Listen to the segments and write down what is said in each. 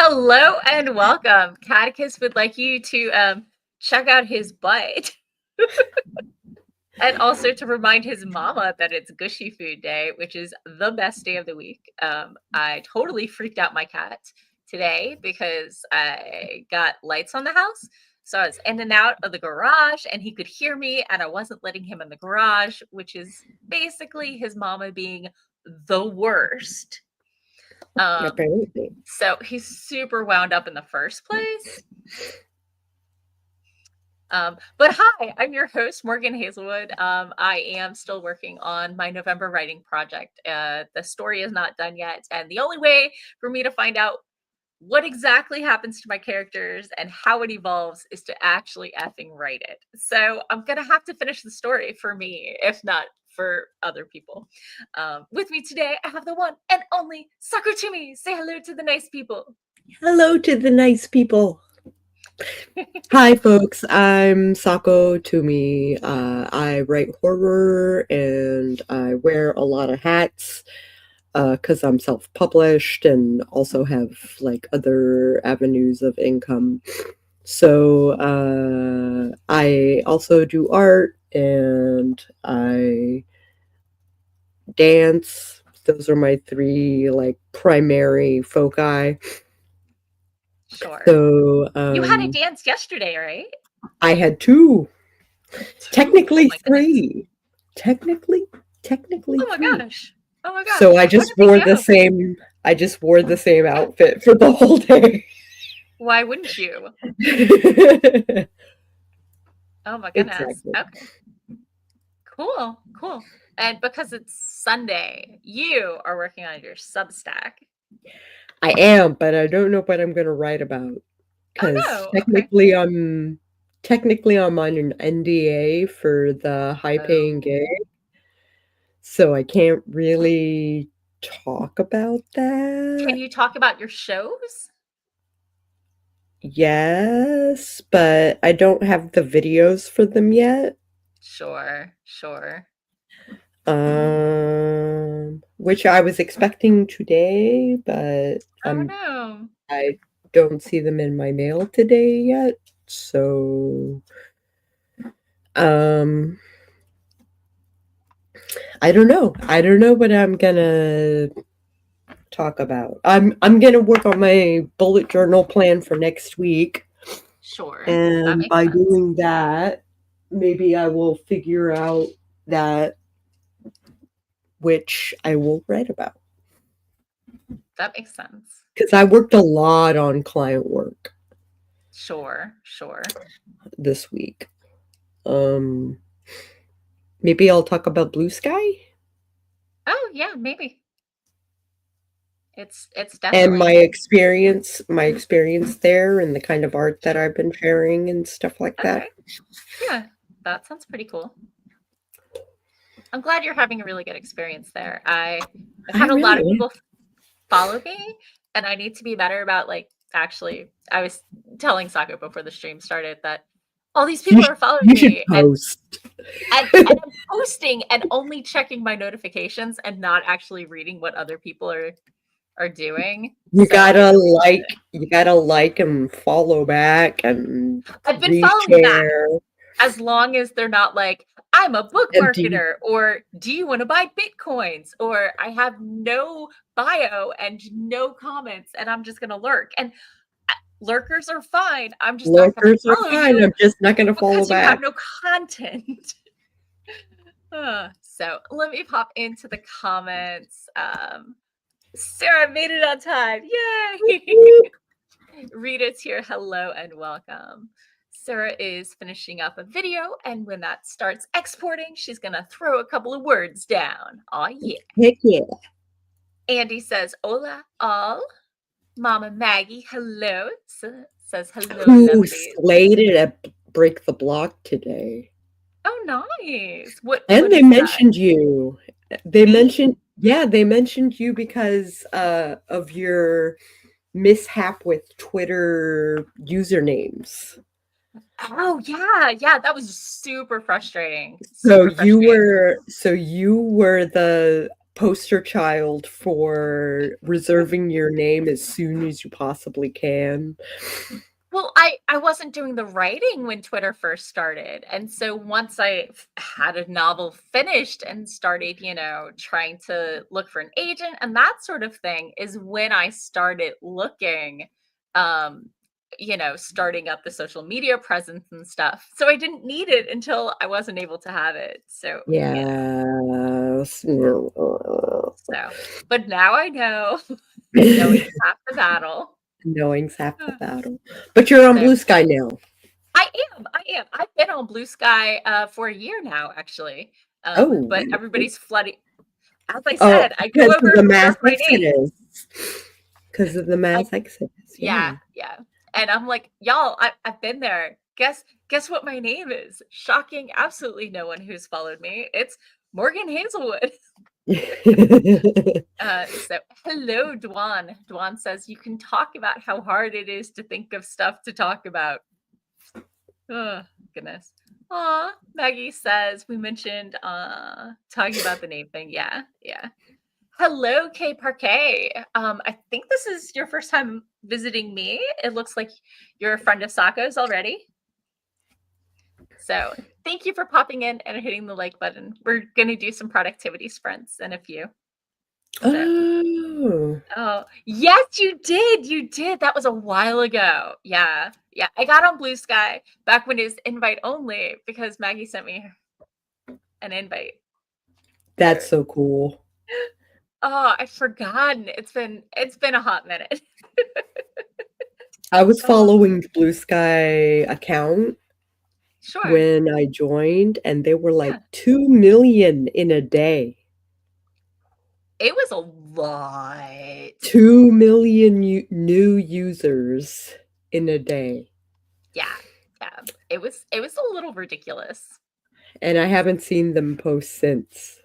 Hello and welcome. Catticus would like you to check out his butt and also to remind his mama that it's Gushy Food Day, which is the best day of the week. I totally freaked out my cat today because I got lights on the house. So I was in and out of the garage and he could hear me and I wasn't letting him in the garage, which is basically his mama being the worst. Apparently. So he's super wound up in the first place. But hi, I'm your host, Morgan Hazelwood. I am still working on my November writing project. The story is not done yet. And the only way for me to find out what exactly happens to my characters and how it evolves is to actually effing write it. So I'm going to have to finish the story for me, if not for other people. With me today, I have the one and only Sako Tumi. Say hello to the nice people. Hello to the nice people. Hi, folks. I'm Sako Tumi. I write horror and I wear a lot of hats because I'm self-published and also have like other avenues of income. So I also do art and I dance. Those are my three like primary foci. Sure. So you had a dance yesterday, right? I had two. Technically oh three. Technically oh my three. Gosh. Oh my gosh. So I just wore the same outfit for the whole day. Why wouldn't you? Oh my goodness. Exactly. Okay. Cool. And because it's Sunday, you are working on your Substack. I am, but I don't know what I'm going to write about. Because technically I'm on an NDA for the high-paying gig. So I can't really talk about that. Can you talk about your shows? Yes, but I don't have the videos for them yet. Sure. Which I was expecting today, but I don't see them in my mail today yet. So I don't know. I don't know what I'm gonna talk about. I'm gonna work on my bullet journal plan for next week. Sure. And by doing that, maybe I will figure out that which I will write about. That makes sense. Because I worked a lot on client work. Sure. This week. Maybe I'll talk about Blue Sky. Oh yeah, maybe. It's definitely. And my experience there and the kind of art that I've been sharing and stuff like that. Yeah, that sounds pretty cool. I'm glad you're having a really good experience there. I've had a lot of people follow me, and I need to be better about actually, I was telling Sako before the stream started that all these people are following me. Post. And I'm posting and only checking my notifications and not actually reading what other people are doing. You gotta like and follow back and I've been following back as long as they're not like, I'm a book marketer, or do you want to buy Bitcoins? Or I have no bio and no comments and I'm just gonna lurk. And lurkers are fine. I'm just not gonna follow you. I'm just not gonna follow back. You have no content. So let me pop into the comments. Sarah made it on time. Yay! Rita's here. Hello and welcome. Sarah is finishing up a video, and when that starts exporting, she's gonna throw a couple of words down. Oh yeah. Heck yeah. Andy says, hola all. Mama Maggie, hello. Says hello. Who slayed it at Break the Block today? Oh, nice. What they mentioned you. They mentioned you because of your mishap with Twitter usernames. Oh yeah, that was super frustrating. So you were the poster child for reserving your name as soon as you possibly can. Well, I wasn't doing the writing when Twitter first started, and so once I had a novel finished and started, trying to look for an agent and that sort of thing is when I started looking, um, starting up the social media presence and stuff. So I didn't need it until I wasn't able to have it. So, Yes. but now I know, knowing's half the battle. Knowing's half the Uh, battle. But you're on So Blue Sky now. I am. I am. I've been on Blue Sky for a year now, actually. Oh. But everybody's flooding. As I Oh, said, I go because of over the and mass reserve my name. exodus. Because of the I mass exodus, Yeah, yeah. yeah. And I'm like, y'all, I've been there. Guess what my name is? Shocking. Absolutely no one who's followed me. It's Morgan Hazelwood. So hello, Dwan. Dwan says you can talk about how hard it is to think of stuff to talk about. Oh, goodness. Aw, Maggie says we mentioned talking about the name thing. Yeah, yeah. Hello, K Parquet. I think this is your first time visiting me. It looks like you're a friend of Sako's already. So thank you for popping in and hitting the like button. We're gonna do some productivity sprints in a few. So oh yes, you did. You did. That was a while ago. Yeah. Yeah. I got on Blue Sky back when it was invite only because Maggie sent me an invite. that's so cool. Oh, I've forgotten. It's been a hot minute. I was Oh, following the Blue Sky account sure. when I joined, and they were like Yeah. 2 million in a day. It was a lot. 2 million new users in a day. Yeah. Yeah. It was a little ridiculous. And I haven't seen them post since.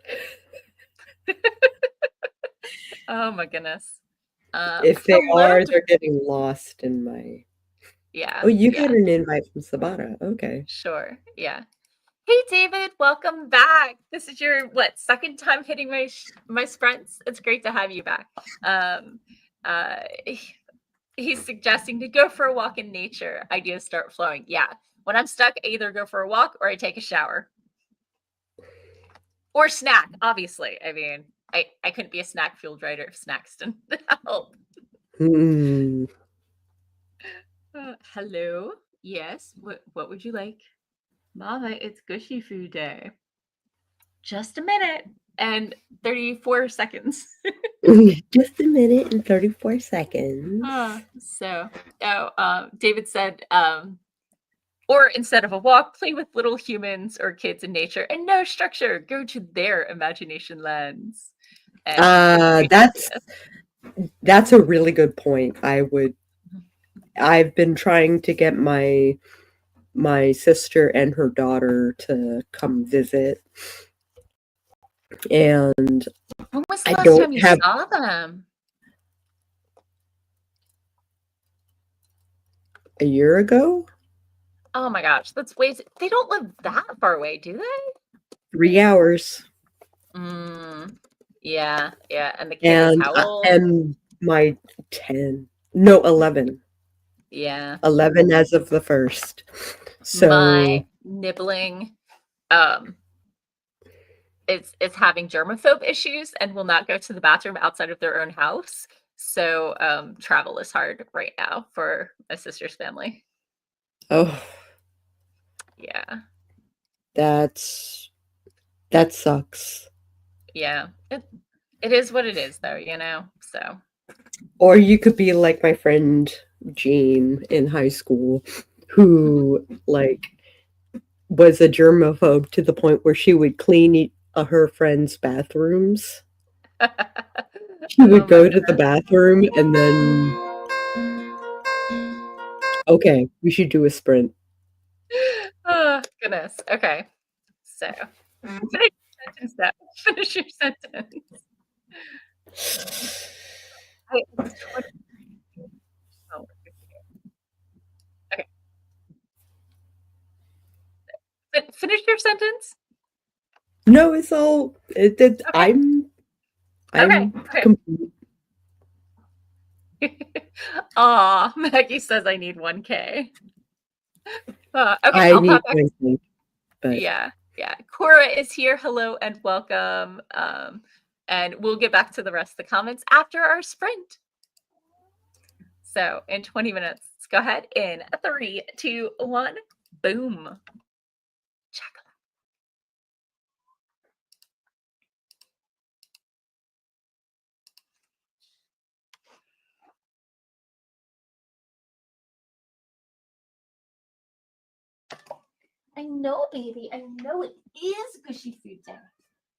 Oh my goodness. If they Hello. are, they're getting lost in my. Yeah. Oh, you got Yeah. an invite from Sabata. Okay. Sure. Yeah. Hey David, welcome back. This is your second time hitting my sprints. It's great to have you back. Um, uh, he's suggesting to go for a walk in nature. Ideas start flowing. Yeah. When I'm stuck, I either go for a walk or I take a shower. Or snack, obviously. I mean, I couldn't be a snack fueled writer if snacks didn't help. Mm. Hello. Yes. What would you like? Mama, it's gushy food day. Just a minute and 34 seconds. Just a minute and 34 seconds. David said, or instead of a walk, play with little humans or kids in nature and no structure. Go to their imagination lands. And great ideas. That's a really good point. I've been trying to get my sister and her daughter to come visit, and When was the I last don't time you have saw them? a year ago, Oh my gosh, that's they don't live that far away, do they? 3 hours, Yeah, yeah. And the kid is how old? and my 10, no, 11, Yeah. 11 as of the 1st. My So, nibbling um is having germaphobe issues and will not go to the bathroom outside of their own house. So travel is hard right now for my sister's family. oh, Yeah. that's that sucks. Yeah. It is what it is though. So Or you could be like my friend Jean in high school, who, like, was a germaphobe to the point where she would clean her friends' bathrooms. She oh would my go to the bathroom and then, "Okay, we should do a sprint." oh goodness. Okay. So finish your sentence now. Finish your sentence. It's 20. Oh, okay. Finish your sentence. No, it's all Okay. Okay, I'm okay. complete. Aw, Maggie says I need 1K. Okay, I I'll need pop back. 20, but Yeah, yeah. Cora is here. Hello and welcome. And we'll get back to the rest of the comments after our sprint. So in 20 minutes, let's go ahead in 3, 2, 1. Boom. Check. I know, baby. I know it is Gushy Food Day.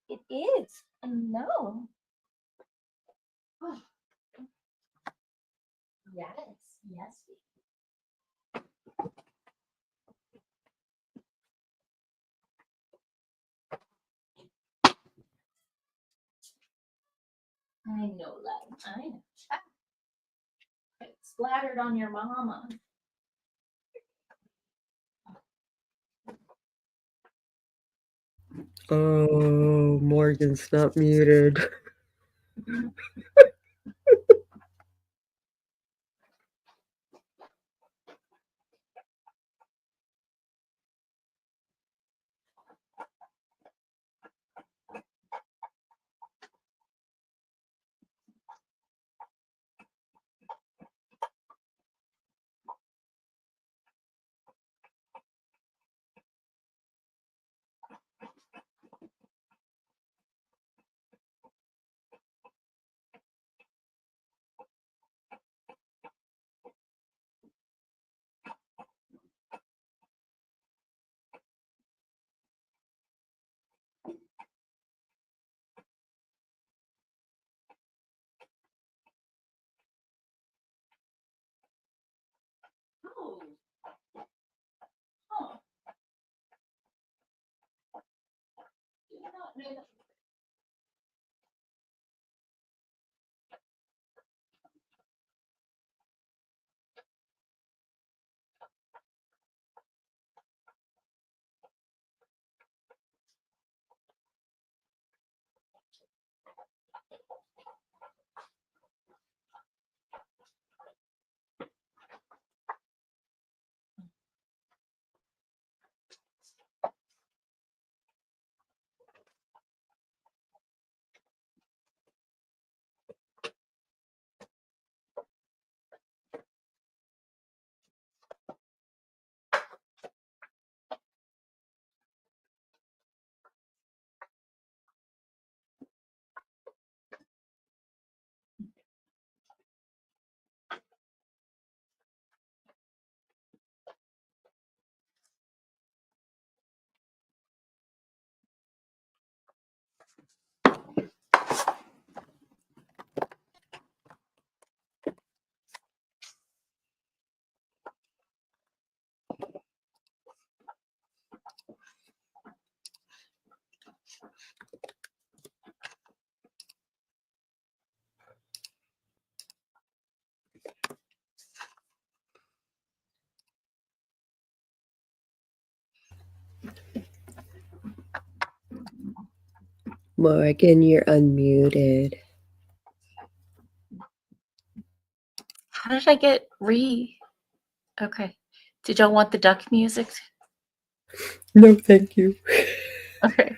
It is. I know. Oh, yes, yes. I know, love. I know. It splattered on your mama. oh, Morgan's not muted. Oh. Huh. Do not know that. Morgan, you're unmuted. How did I get Okay. Did y'all want the duck music? No, thank you. Okay.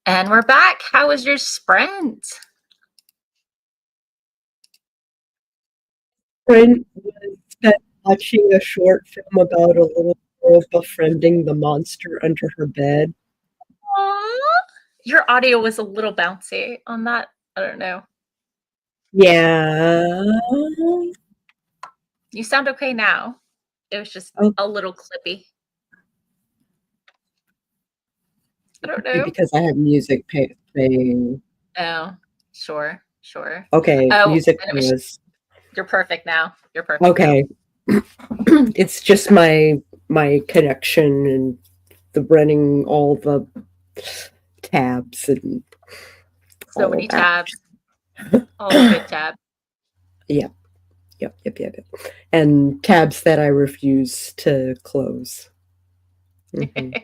And we're back. How was your sprint? Friend was spent watching a short film about a little girl befriending the monster under her bed. Aww. Your audio was a little bouncy on that. I don't know. Yeah. You sound okay now. It was just Oh, a little clippy. I don't maybe know. because I have music playing. Oh, sure. Okay, Oh, music anyways, was you're perfect now. You're perfect now. okay. It's just my connection and the running all the tabs and So all many of that. tabs. All the good tabs. Yep. And tabs that I refuse to close. Mhm.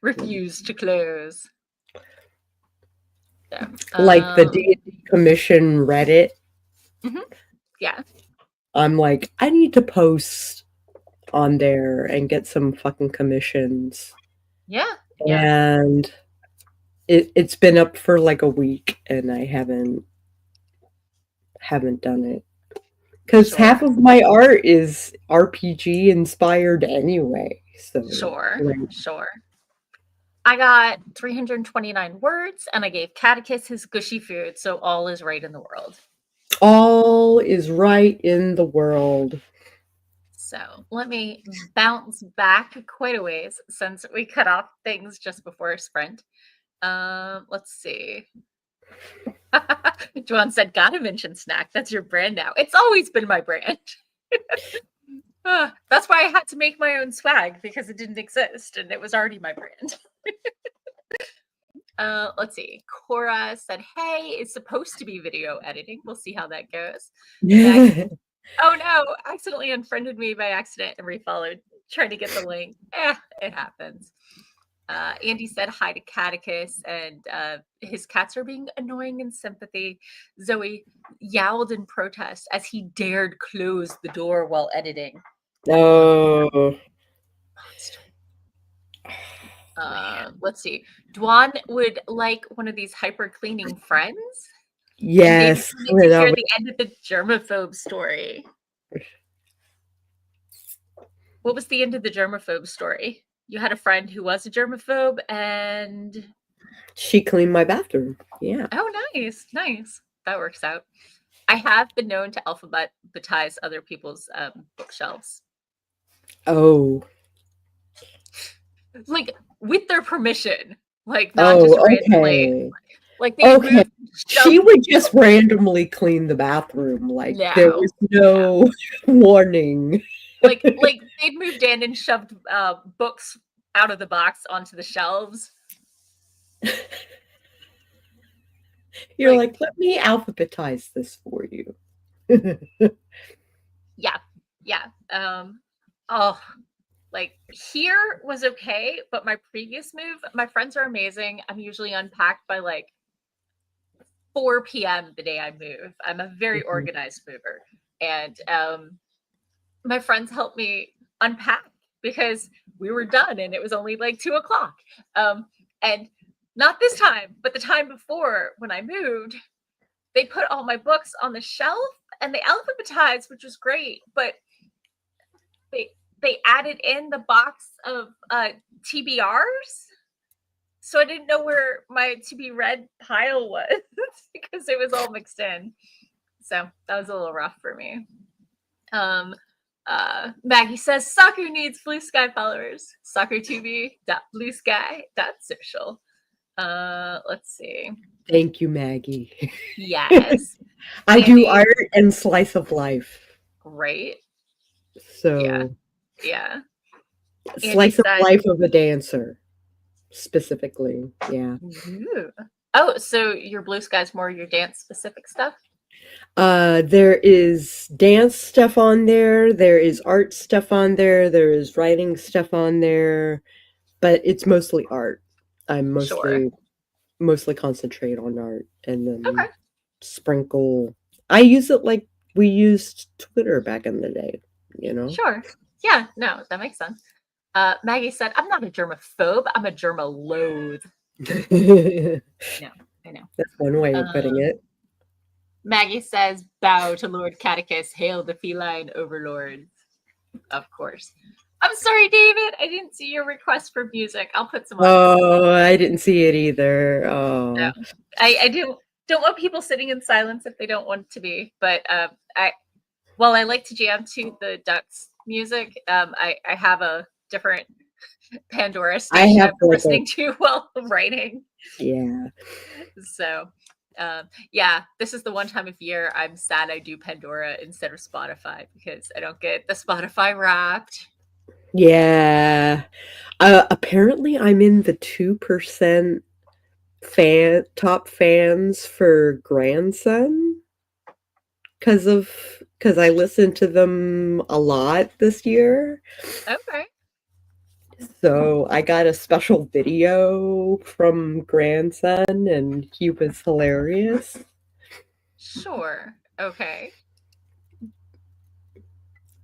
Refuse to close. So, Like the D&D Commission Reddit, mhm, yeah. I'm like, I need to post on there and get some fucking commissions. Yeah. And it's been up for like a week and I haven't done it. Because half Sure. of my art is RPG inspired anyway. So Sure. like, Sure. I got 329 words and I gave Catticus his gushy food, so all is right in the world. all is right in the world. So let me bounce back quite a ways since we cut off things just before sprint. Let's see. Juan said, gotta mention snack. That's your brand now. It's always been my brand. That's why I had to make my own swag because it didn't exist and it was already my brand. Let's see. Cora said, hey, it's supposed to be video editing. We'll see how that goes. Maggie, oh no, accidentally unfriended me by accident and refollowed, trying to get the link. It happens. Andy said hi to Catticus, and his cats are being annoying in sympathy. Zoe yowled in protest as he dared close the door while editing. Oh. Let's see. Dwan would like one of these hyper cleaning friends, and maybe Yes. you need to hear the end of the germaphobe story. What was the end of the germaphobe story? You had a friend who was a germaphobe, and She cleaned my bathroom. Yeah. oh, nice. That works out. I have been known to alphabetize other people's bookshelves, Oh. like with their permission, like not just Oh, randomly. okay. Like they Okay. moved, She shoved would just randomly clean the bathroom. Like there no, was no warning. like they'd moved in and shoved books out of the box onto the shelves. You're Like like, let me alphabetize this for you. yeah. Oh, like here was okay, but my previous move, my friends are amazing. I'm usually unpacked by like 4 p.m. the day I move. I'm a very Mhm. organized mover. And my friends helped me unpack because we were done and it was only like 2 o'clock. And not this time, but the time before when I moved, they put all my books on the shelf and they alphabetized, which was great. But they added in the box of TBRs. So I didn't know where my to be read pile was because it was all mixed in. So that was a little rough for me. Maggie says Sako needs blue sky followers. Sako2b.bluesky.social. Let's see. Thank you, Maggie. Yes. I do Andy, art and slice of life. right? Yeah. So Andy slice of said, life of a dancer, specifically. Yeah. ooh. Oh, so your blue sky's more your dance specific stuff? There is dance stuff on there. There is art stuff on there. There is writing stuff on there, but it's mostly art. I'm Sure. mostly concentrate on art and Okay. then sprinkle. I use it like we used Twitter back in the day, you know? Sure. Yeah, no, that makes sense. Maggie said, I'm not a germaphobe, I'm a germaloathe. No, I know. That's one way of putting Um, it. Maggie says, bow to Lord Catticus, hail the feline overlords. Of course. I'm sorry, David. I didn't see your request for music. I'll put some on for you. Oh, I didn't see it either. No, Oh, I don't want people sitting in silence if they don't want to be. But while I like to jam to the Ducks music, I have a different Pandora I station have I've been like a listening to while writing. yeah. So, yeah, this is the one time of year I'm sad I do Pandora instead of Spotify because I don't get the Spotify Wrapped. Yeah. Apparently I'm in the 2% top fans for Grandson because I listened to them a lot this year. Okay, So I got a special video from Grandson and he was hilarious. sure. Okay.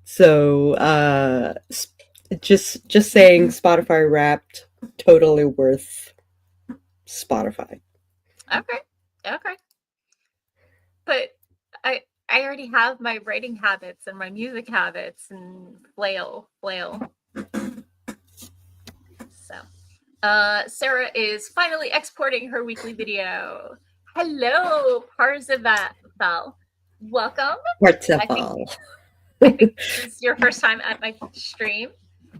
So just saying Spotify Wrapped, totally worth Spotify. Okay. Okay. But I already have my writing habits and my music habits and flail. So Sarah is finally exporting her weekly video. Hello, Parzival. Welcome. I think Parzival. I think this is your first time at my stream,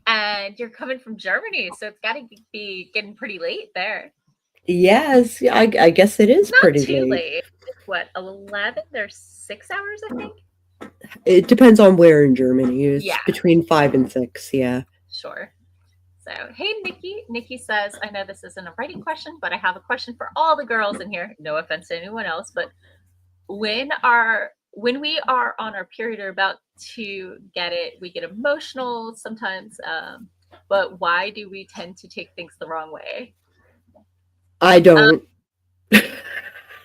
and you're coming from Germany, so it's got to be getting pretty late there. Yes, I guess it is Not pretty too late. late. It's what, 11? There's 6 hours, I think. It depends on where in Germany. It's Yeah, between 5 and 6. Yeah. sure. So, hey, Nikki. Nikki says, I know this isn't a writing question, but I have a question for all the girls in here. No offense to anyone else, but when we are on our period or about to get it, we get emotional sometimes. But why do we tend to take things the wrong way? I don't.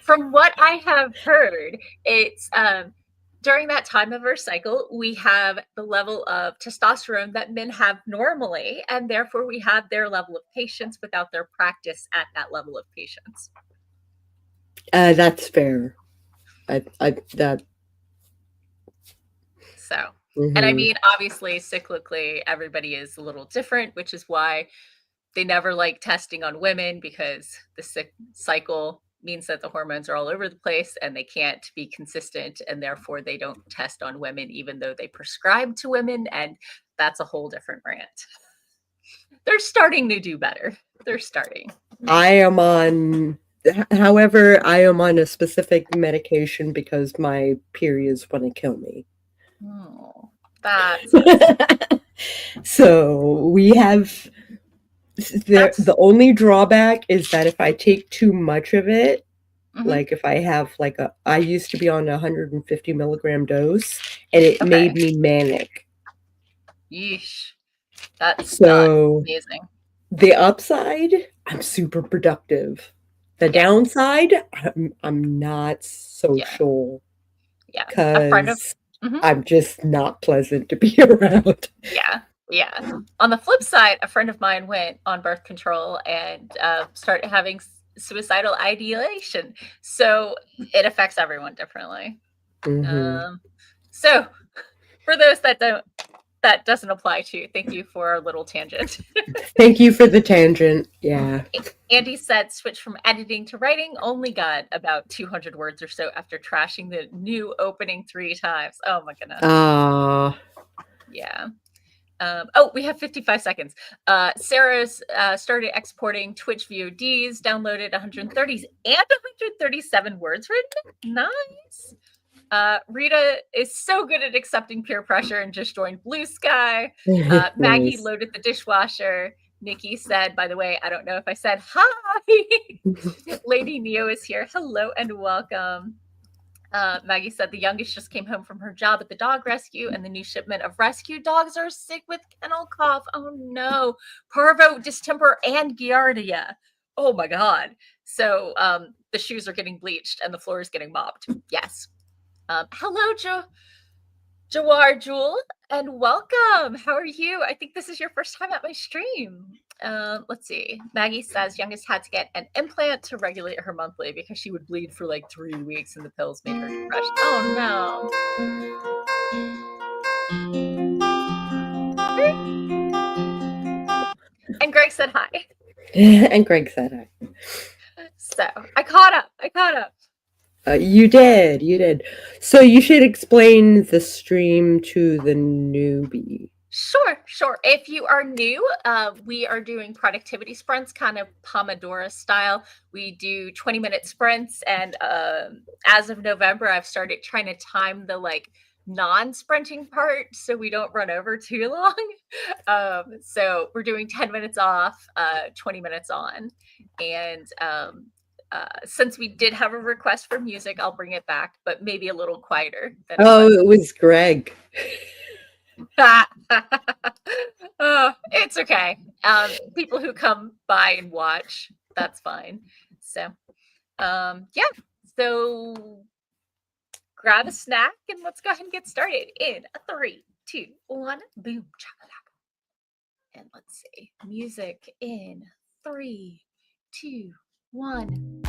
From what I have heard, it's during that time of our cycle, we have the level of testosterone that men have normally, and therefore we have their level of patience without their practice at that level of patience. That's fair. That. So, and I Mhm. mean, obviously, cyclically, everybody is a little different, which is why they never like testing on women because the cycle means that the hormones are all over the place and they can't be consistent, and therefore they don't test on women even though they prescribe to women, and that's a whole different rant. They're starting to do better. They're starting. I am on. However, I am on a specific medication because my periods want to kill me. Oh, that's unfortunate. So we have the That's only drawback is that if I take too much of it, mhm. like if I have like I used to be on a 150 milligram dose and it made Okay. me manic. Yeesh. That's not So amazing. the upside, I'm super productive. The Yeah. downside, I'm not so Yeah. sure Yeah. A friend of because mhm. I'm just not pleasant to be around. Yeah, yeah. On the flip side, a friend of mine went on birth control and started having suicidal ideation. So it affects everyone differently. Hmm. Um, so for those that doesn't apply to, thank you for our little tangent. Thank you for the tangent. Yeah. Andy said switch from editing to writing, only got about 200 words or so after trashing the new opening 3 times. Oh my goodness. Ah. Yeah. Oh, we have 55 seconds. Sarah's started exporting Twitch VODs, downloaded 130 and 137 words written. Nice. Rita is so good at accepting peer pressure and just joined Blue Sky. Maggie Nice. loaded the dishwasher. Nikki said, by the way, I don't know if I said hi. Lady Neo is here. Hello and welcome. Maggie said the youngest just came home from her job at the dog rescue, and the new shipment of rescue dogs are sick with kennel cough. Oh no, parvo, distemper, and giardia. Oh my god. So the shoes are getting bleached and the floor is getting mopped. Yes. Hello, Jawar Jewel, and welcome. How are you? I think this is your first time at my stream. Let's see. Maggie says youngest had to get an implant to regulate her monthly because she would bleed for like 3 weeks and the pills made her depressed. Oh no. And Greg said hi. And Greg said hi. So I caught up. I caught up. You did. So you should explain the stream to the newbie. Sure. If you are new, we are doing productivity sprints, kind of Pomodoro style. We do 20-minute sprints, and as of November, I've started trying to time the like non-sprinting part so we don't run over too long. So we're doing 10 minutes off, 20 minutes on, and since we did have a request for music, I'll bring it back, but maybe a little quieter than it was Greg. Oh, it's okay. People who come by and watch, that's fine. So, yeah. So grab a snack and let's go ahead and get started in 3, 2, 1, boom, chakalaka. And let's see, music in 3, 2, 1.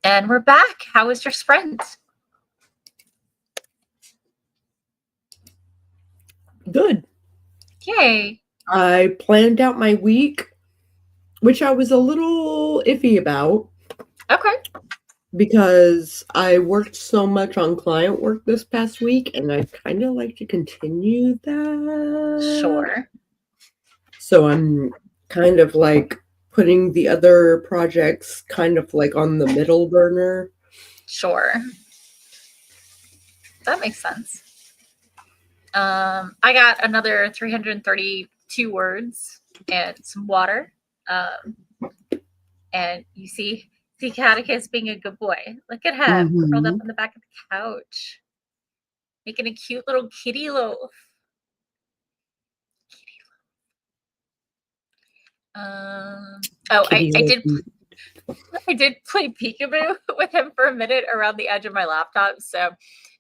And we're back. How was your sprint? Good. Yay. I planned out my week, which I was a little iffy about Okay. because I worked so much on client work this past week, and I'd kind of like to continue that. Sure. So I'm kind of like putting the other projects kind of like on the middle burner. Sure. That makes sense. I got another 332 words and some water. And you see Catticus being a good boy. Look at him curled up on the back of the couch, making a cute little kitty loaf. I did play peekaboo with him for a minute around the edge of my laptop. So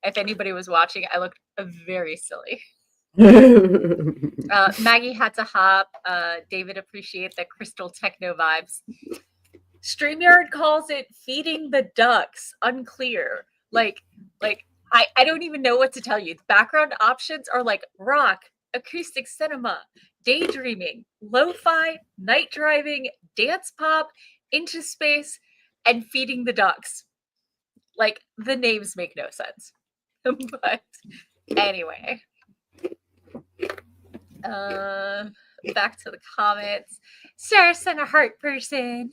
if anybody was watching, I looked very silly. Maggie had to hop. David appreciate the crystal techno vibes. StreamYard calls it feeding the ducks. Unclear. Like I don't even know what to tell you. The background options are like rock, acoustic cinema, daydreaming, lo-fi, night driving, dance pop, into space, and feeding the ducks. Like the names make no sense. But anyway. Back to the comments. Sarah sent a heart person.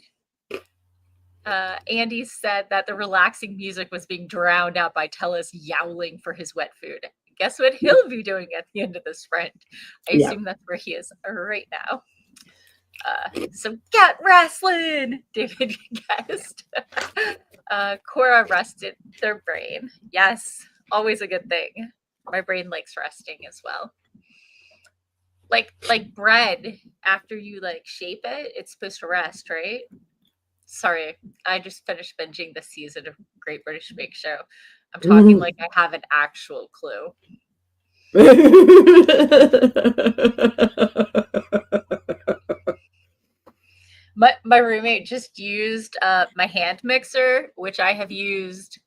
Andy said that the relaxing music was being drowned out by Tellus yowling for his wet food. Guess what he'll be doing at the end of the sprint? I assume that's where he is right now. So get wrestling, David guessed. Cora rested their brain. Yes, always a good thing. My brain likes resting as well. Like bread, after you like shape it, it's supposed to rest, right? Sorry, I just finished binging this season of Great British Bake Show. I'm talking like I have an actual clue. My roommate just used my hand mixer, which I have used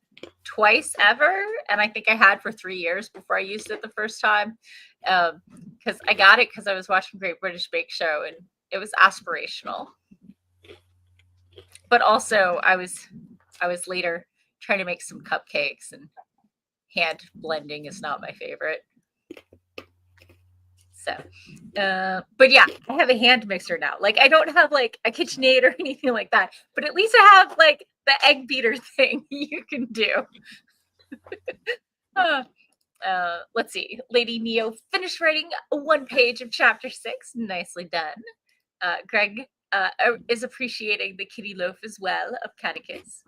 twice ever, and I think I had for 3 years before I used it the first time. Because I got it because I was watching Great British Bake Show, and it was aspirational. But also, I was later trying to make some cupcakes, and hand blending is not my favorite. So, but yeah, I have a hand mixer now. Like, I don't have like a KitchenAid or anything like that, but at least I have like the egg beater thing you can do. Let's see. Lady Neo finished writing 1 page of chapter 6. Nicely done. Greg is appreciating the kitty loaf as well of Catticus.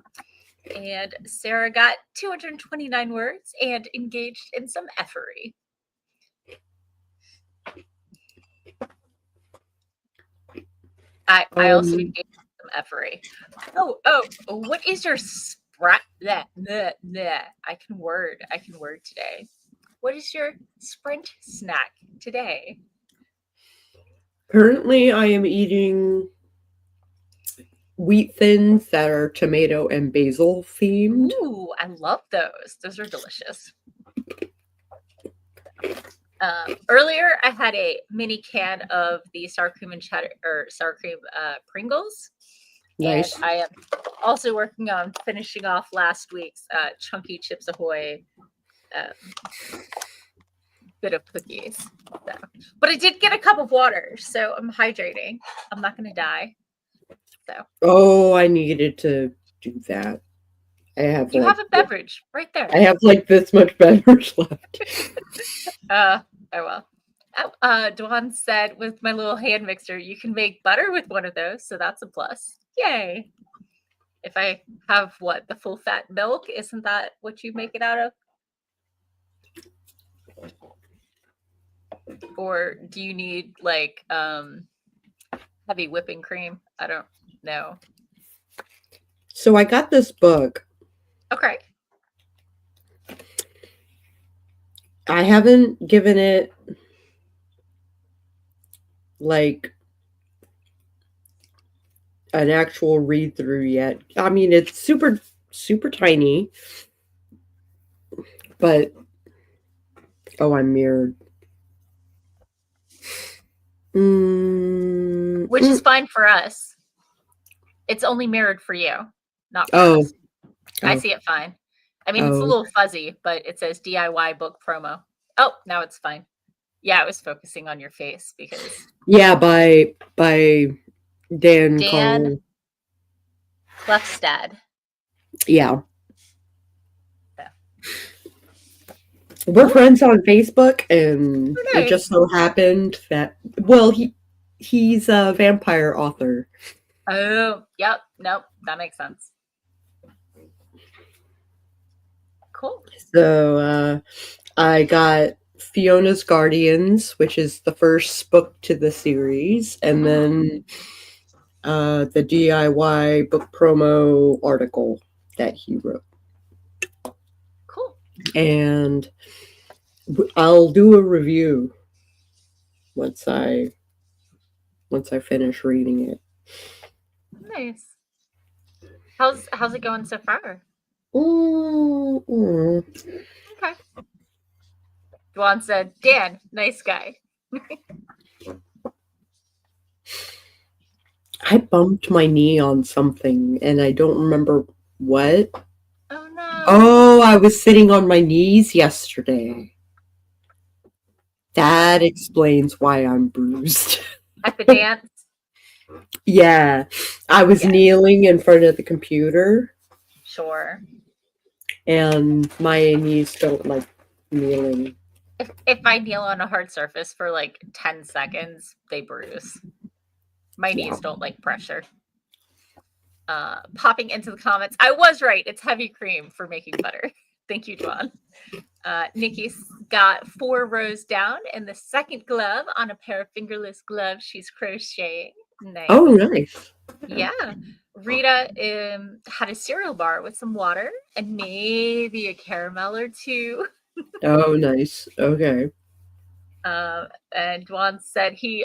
And Sarah got 229 words and engaged in some effery. I also engaged in some effery. Oh, what is your sprint? I can word today. What is your sprint snack today? Currently, I am eating wheat thins that are tomato and basil themed. Ooh, I love those. Those are delicious. Earlier, I had a mini can of the sour cream and cheddar or sour cream Pringles. Nice. And I am also working on finishing off last week's Chunky Chips Ahoy bit of cookies. So. But I did get a cup of water, so I'm hydrating. I'm not going to die. So. Oh, I needed to do that. You have a beverage right there. I have like this much beverage left. Oh well. Dwan said with my little hand mixer, you can make butter with one of those, so that's a plus. Yay. If I have the full fat milk, isn't that what you make it out of? Or do you need like heavy whipping cream? I don't know. So I got this book. Okay. I haven't given it like an actual read through yet. I mean, it's super super tiny, but oh, I'm mirrored. Which is fine for us. It's only mirrored for you, not for Oh, us. I see it fine. I mean, it's a oh, little fuzzy, but it says DIY book promo. Oh, now it's fine. Yeah, I was focusing on your face because yeah, by Dan Dan Cole. Clefstad. Yeah, Yeah. we're Cool. friends on Facebook, and Oh, it just nice. so happened that he's a vampire author. Oh, yep. Nope. That makes sense. Cool. So I got Fiona's Guardians, which is the first book to the series, and then the DIY book promo article that he wrote. Cool. And I'll do a review once I finish reading it. Nice. How's it going so far? Mm-mm. Okay. Juan said, Dan, nice guy. I bumped my knee on something, and I don't remember what. Oh no. Oh, I was sitting on my knees yesterday. That explains why I'm bruised. At the dance. Yeah, I was Yes. kneeling in front of the computer, Sure. and my knees don't like kneeling. If I kneel on a hard surface for like 10 seconds, they bruise. My knees Yeah. don't like pressure. Popping into the comments, I was right. It's heavy cream for making butter. Thank you, John. Nikki's got 4 rows down in the second glove on a pair of fingerless gloves she's crocheting. Nice. Oh, nice. Yeah. Rita had a cereal bar with some water and maybe a caramel or two. Oh, nice. Okay. And Juan said he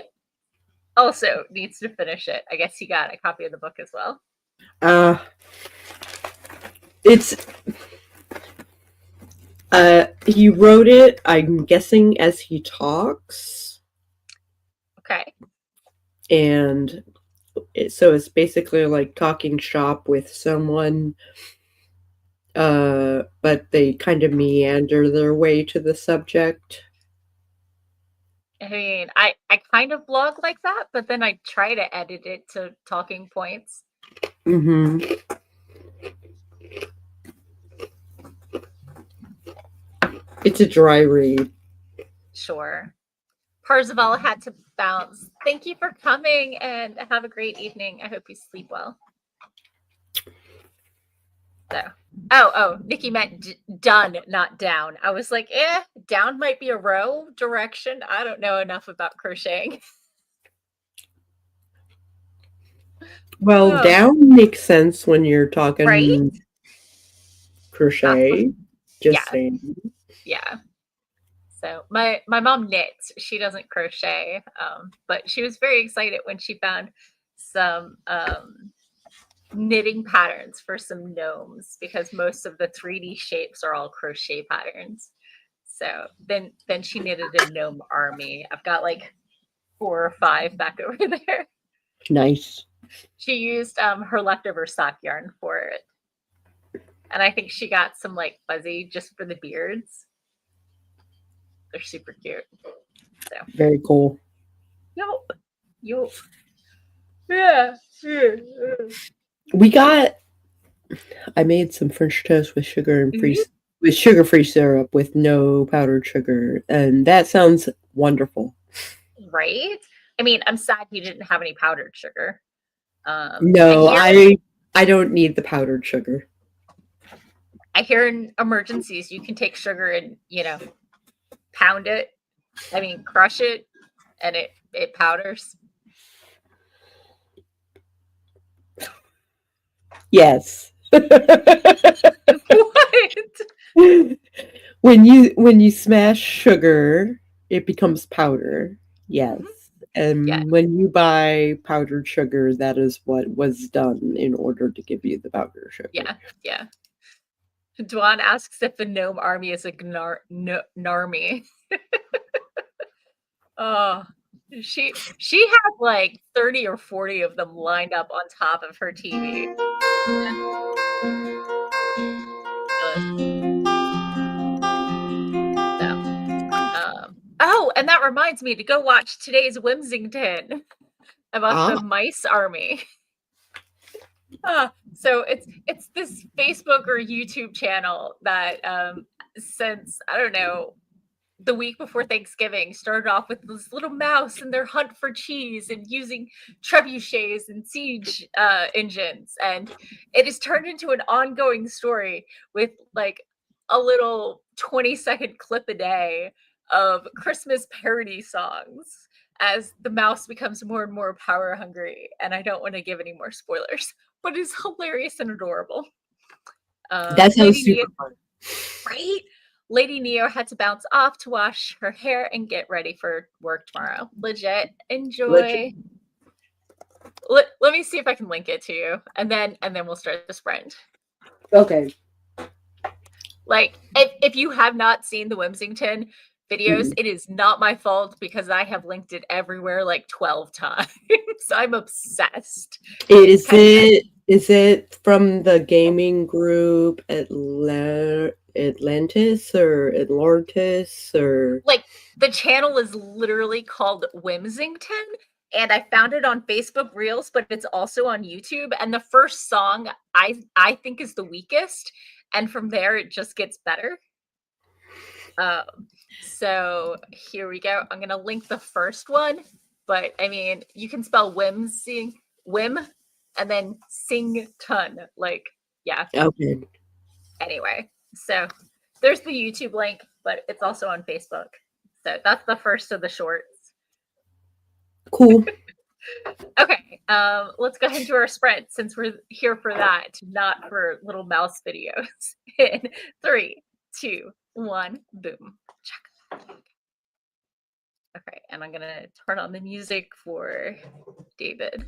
also needs to finish it. I guess he got a copy of the book as well. It's he wrote it, I'm guessing, as he talks. Okay. And so it's basically like talking shop with someone, but they kind of meander their way to the subject. I mean, I kind of blog like that, but then I try to edit it to talking points. Mm-hmm. It's a dry read. Sure. Parzival had to bounce. Thank you for coming and have a great evening. I hope you sleep well. So, oh, Nikki meant done, not down. I was like, down might be a row direction. I don't know enough about crocheting. Well, down makes sense when you're talking right? Crochet. Just yeah. saying. Yeah. So my mom knits. She doesn't crochet, but she was very excited when she found some knitting patterns for some gnomes because most of the 3D shapes are all crochet patterns. So then she knitted a gnome army. I've got like 4 or 5 back over there. Nice. She used her leftover sock yarn for it. And I think she got some like fuzzy just for the beards. They're super cute. So very cool. Yo. Yeah. We got. I made some French toast with sugar and with sugar-free syrup with no powdered sugar, and that sounds wonderful. Right? I mean, I'm sad you didn't have any powdered sugar. No, I don't need the powdered sugar. I hear in emergencies you can take sugar and, pound it. I mean, crush it, and it powders. Yes. What? When you smash sugar, it becomes powder. Yes. Yeah, And when you buy powdered sugar, that is what was done in order to give you the powdered sugar. yeah, yeah. Dwan asks if the gnome army is a narmy. Oh, she had like 30 or 40 of them lined up on top of her TV. Ridiculous. So, oh, and that reminds me to go watch today's Whimsington about Ah, the mice army. So it's this Facebook or YouTube channel that since I don't know the week before Thanksgiving started off with this little mouse and their hunt for cheese and using trebuchets and siege engines, and it has turned into an ongoing story with like a little 20-second clip a day of Christmas parody songs as the mouse becomes more and more power hungry. And I don't want to give any more spoilers, but it's hilarious and adorable. that sounds Lady super Neo, fun. right? Lady Neo had to bounce off to wash her hair and get ready for work tomorrow. Legit. Legit. Enjoy. Let me see if I can link it to you, and then we'll start the sprint. Okay. Like, if you have not seen the Whimsington videos, it is not my fault because I have linked it everywhere like 12 times. I'm obsessed. Is it from the gaming group Atlantis or Atlantis or Like, the channel is literally called Whimsington, and I found it on Facebook Reels, but it's also on YouTube. And the first song I think is the weakest, and from there it just gets better. So here we go. I'm gonna link the first one, but I mean you can spell whim and then sing ton. Like, yeah. okay. Anyway, so there's the YouTube link, but it's also on Facebook. So that's the first of the shorts. Cool. Okay, let's go ahead and do our sprint since we're here for that, not for little mouse videos. In 3, 2, 1, boom. Okay, and I'm gonna turn on the music for David.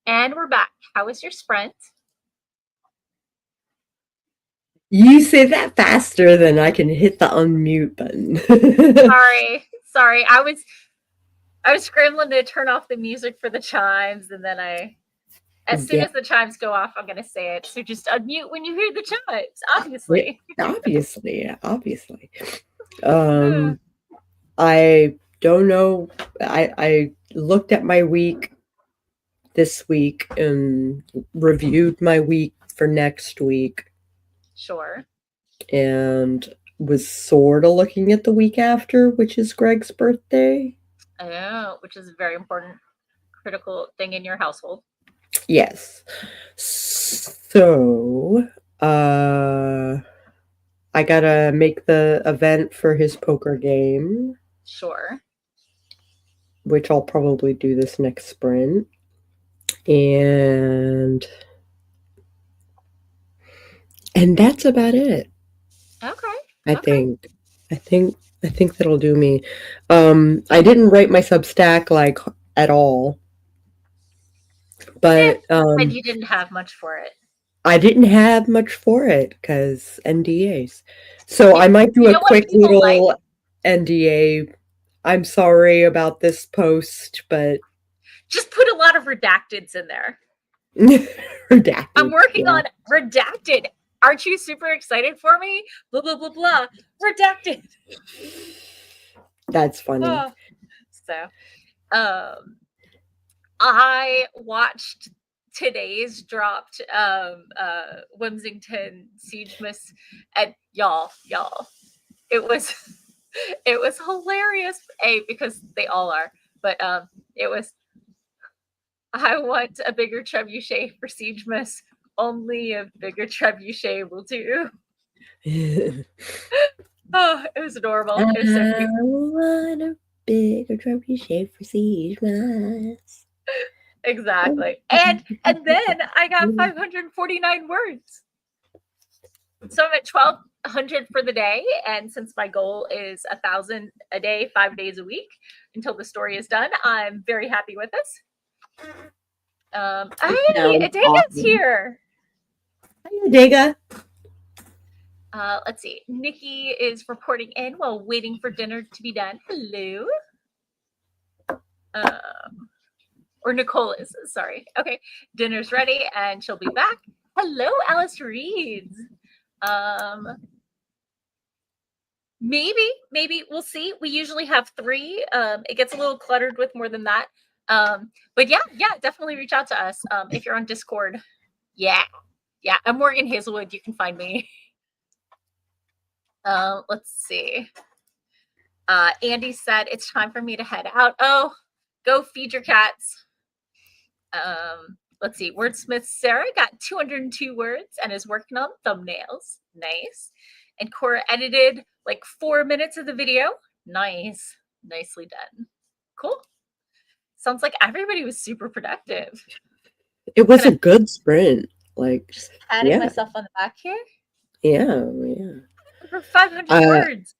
And we're back. How was your sprint? You say that faster than I can hit the unmute button. Sorry. I was scrambling to turn off the music for the chimes, and then as soon as the chimes go off, I'm gonna say it. So just unmute when you hear the chimes, obviously. Obviously. I don't know. I looked at my week this week and reviewed my week for next week. Sure. And was sort of looking at the week after, which is Greg's birthday. Oh, which is a very important, critical thing in your household. Yes. So, I gotta make the event for his poker game. Sure. Which I'll probably do this next sprint. And that's about it. Okay. I think I think that'll do me. I didn't write my Substack like at all, Yeah, but and you didn't have much for it. I didn't have much for it because NDAs. So Yeah, I might do you a know what quick people like? little NDA. I'm sorry about this post, but Just put a lot of redacteds in there. I'm redacted. working Yeah, on redacted. Aren't you super excited for me? Blah blah blah blah. Redacted. that's funny. Oh, so, um, I watched today's dropped Whimsington Siege Miss, and y'all, it was it was hilarious. Because they all are, but it was, I want a bigger trebuchet for Siege Miss. Only a bigger trebuchet will do. Oh, it was adorable. I It was so cute. want a bigger trophy shape for Siege Mice. Exactly. And then I got 549 words. So I'm at 1,200 for the day. And since my goal is 1,000 a day, 5 days a week until the story is done, I'm very happy with this. Hey, Sounds Adega's awesome. here. Hi, Adega. Let's see. Nikki is reporting in while waiting for dinner to be done. Hello. Or Nicole is, sorry. Okay. Dinner's ready and she'll be back. Hello, Alice Reeds. Maybe we'll see. We usually have 3. It gets a little cluttered with more than that. But yeah, definitely reach out to us if you're on Discord. Yeah, I'm Morgan Hazelwood. You can find me. Let's see. Andy said it's time for me to head out. Oh, go feed your cats. Let's see. Wordsmith Sarah got 202 words and is working on thumbnails. Nice. And Cora edited like 4 minutes of the video. Nice. Nicely done. Cool. Sounds like everybody was super productive. It was a good sprint. Like, Just patting yeah, myself on the back here. yeah. Over 500 words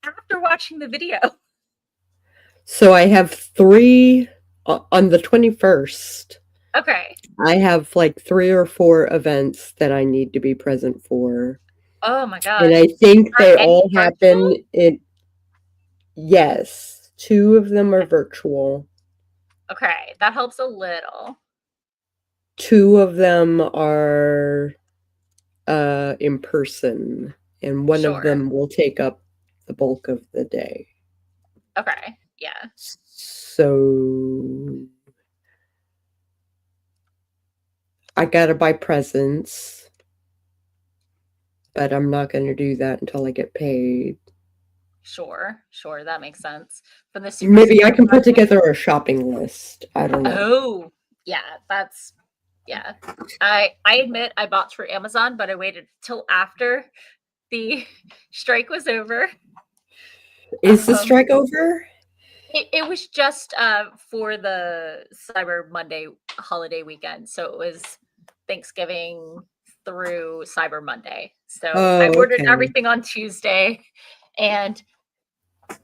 after watching the video. So I have 3 on the 21st. Okay. I have like 3 or 4 events that I need to be present for. Oh my And gosh. I think Are they any all happen virtual? in, yes, 2 of them are virtual. Okay, that helps a little. 2 of them are in person, and one of Sure. them will take up the bulk of the day. Okay, yeah. So I gotta buy presents, but I'm not gonna do that until I get paid. Sure, that makes sense. From the super Maybe I secret can put project. together a shopping list. I don't know. Oh, yeah, that's, yeah. I admit I bought through Amazon, but I waited till after the strike was over. Is the strike over? It was just for the Cyber Monday holiday weekend. So it was Thanksgiving through Cyber Monday. So I Oh, ordered okay. everything on Tuesday, and